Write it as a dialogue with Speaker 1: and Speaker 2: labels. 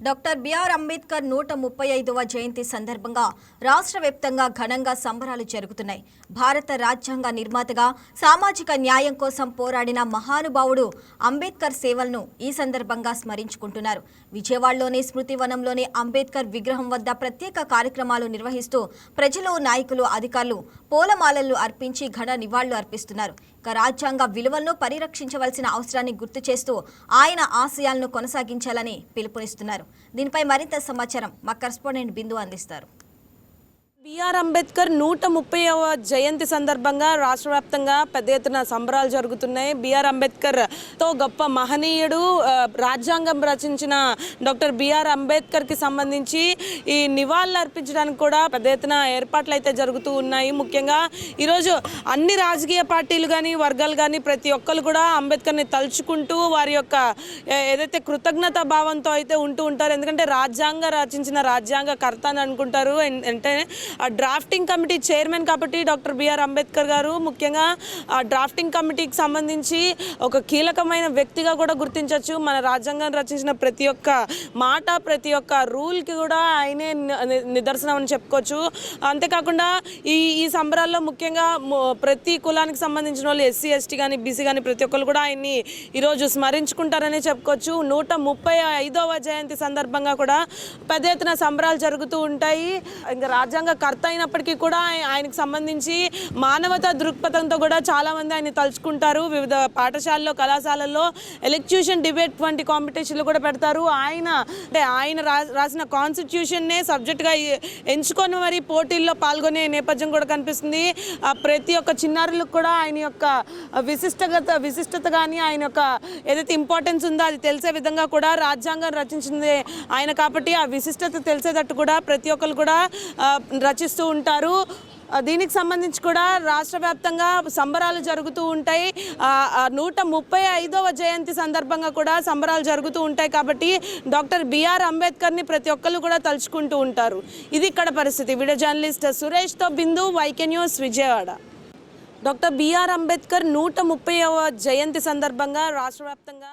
Speaker 1: Doctor B R Ambedkar 135వ జయంతి సందర్భంగా రాష్ట్ర వ్యాప్తంగా ఘనంగా సంబరాలు జరుగుతున్నాయి. భారత రాజ్యాంగ నిర్మాతగా సామాజిక న్యాయం కోసం పోరాడిన మహానుభావుడు అంబేద్కర్ సేవలను ఈ సందర్భంగా స్మరించుకుంటున్నారు. విజయవాడలోని స్మృతివనంలోని అంబేద్కర్ విగ్రహం వద్ద ప్రత్యేక కార్యక్రమాలు నిర్వహిస్తూ ప్రజలు, నాయకులు, అధికారులు పూలమాలలు అర్పించి ఘన నివాళులు అర్పిస్తున్నారు. రాజ్యాంగ విలువలను పరిరక్షించవలసిన అవసరాన్ని గుర్తు చేస్తూ ఆయన ఆశయాలను కొనసాగించాలని పిలుపునిస్తున్నారు. దీనిపై మరింత సమాచారం మా కరెస్పాండెంట్ బిందు అందిస్తారు.
Speaker 2: బిఆర్ అంబేద్కర్ 130వ జయంతి సందర్భంగా రాష్ట్ర వ్యాప్తంగా పెద్ద ఎత్తున సంబరాలు జరుగుతున్నాయి. బిఆర్ అంబేద్కర్తో గొప్ప మహనీయుడు, రాజ్యాంగం రచించిన డాక్టర్ బిఆర్ అంబేద్కర్కి సంబంధించి ఈ నివాళులు అర్పించడానికి కూడా పెద్ద ఎత్తున ఏర్పాట్లు అయితే జరుగుతూ ఉన్నాయి. ముఖ్యంగా ఈరోజు అన్ని రాజకీయ పార్టీలు కానీ, వర్గాలు కానీ ప్రతి ఒక్కరు కూడా అంబేద్కర్ని తలుచుకుంటూ వారి యొక్క ఏదైతే కృతజ్ఞతా భావంతో అయితే ఉంటూ ఉంటారు. ఎందుకంటే రచించిన రాజ్యాంగ కర్త అని అనుకుంటారు. అంటే డ్రాఫ్టింగ్ కమిటీ చైర్మన్ కాబట్టి డాక్టర్ బిఆర్ అంబేద్కర్ గారు ముఖ్యంగా డ్రాఫ్టింగ్ కమిటీకి సంబంధించి ఒక కీలకమైన వ్యక్తిగా కూడా గుర్తించవచ్చు. మన రాజ్యాంగాన్ని రచించిన ప్రతి ఒక్క మాట, ప్రతి ఒక్క రూల్కి కూడా ఆయనే నిదర్శనం అని చెప్పుకోవచ్చు. అంతేకాకుండా ఈ సంబరాల్లో ముఖ్యంగా ప్రతి కులానికి సంబంధించిన వాళ్ళు ఎస్సీ, ఎస్టీ కానీ, బీసీ కానీ ప్రతి ఒక్కరు కూడా ఆయన్ని ఈరోజు స్మరించుకుంటారనే చెప్పుకోవచ్చు. 135వ జయంతి సందర్భంగా కూడా పెద్ద ఎత్తున సంబరాలు జరుగుతూ ఉంటాయి. ఇంకా రాజ్యాంగ కర్త అయినప్పటికీ కూడా ఆయనకు సంబంధించి మానవతా దృక్పథంతో కూడా చాలామంది ఆయన తలుచుకుంటారు. వివిధ పాఠశాలలో, కళాశాలల్లో ఎలక్ట్యూషన్ డిబేట్ వంటి కాంపిటీషన్లు కూడా పెడతారు. ఆయన రాసిన కాన్స్టిట్యూషన్నే సబ్జెక్ట్గా ఎంచుకొని మరి పోటీల్లో పాల్గొనే నేపథ్యం కూడా కనిపిస్తుంది. ప్రతి ఒక్క చిన్నారులకు కూడా ఆయన యొక్క విశిష్టత కానీ, ఆయన యొక్క ఏదైతే ఇంపార్టెన్స్ ఉందో అది తెలిసే విధంగా కూడా రాజ్యాంగం రచించింది ఆయన కాబట్టి ఆ విశిష్టత తెలిసేటట్టు కూడా ప్రతి ఒక్కరు కూడా రచిస్తూ ఉంటారు. దీనికి సంబంధించి కూడా రాష్ట్ర వ్యాప్తంగా సంబరాలు జరుగుతూ ఉంటాయి. 135వ జయంతి సందర్భంగా కూడా సంబరాలు జరుగుతూ ఉంటాయి కాబట్టి డాక్టర్ బిఆర్ అంబేద్కర్ని ప్రతి ఒక్కరు కూడా తలుచుకుంటూ ఉంటారు. ఇది ఇక్కడ పరిస్థితి. వీడియో జర్నలిస్ట్ సురేష్తో Bindu, YK news, Vijayawada. Doctor B R Ambedkar 130వ జయంతి సందర్భంగా రాష్ట్ర వ్యాప్తంగా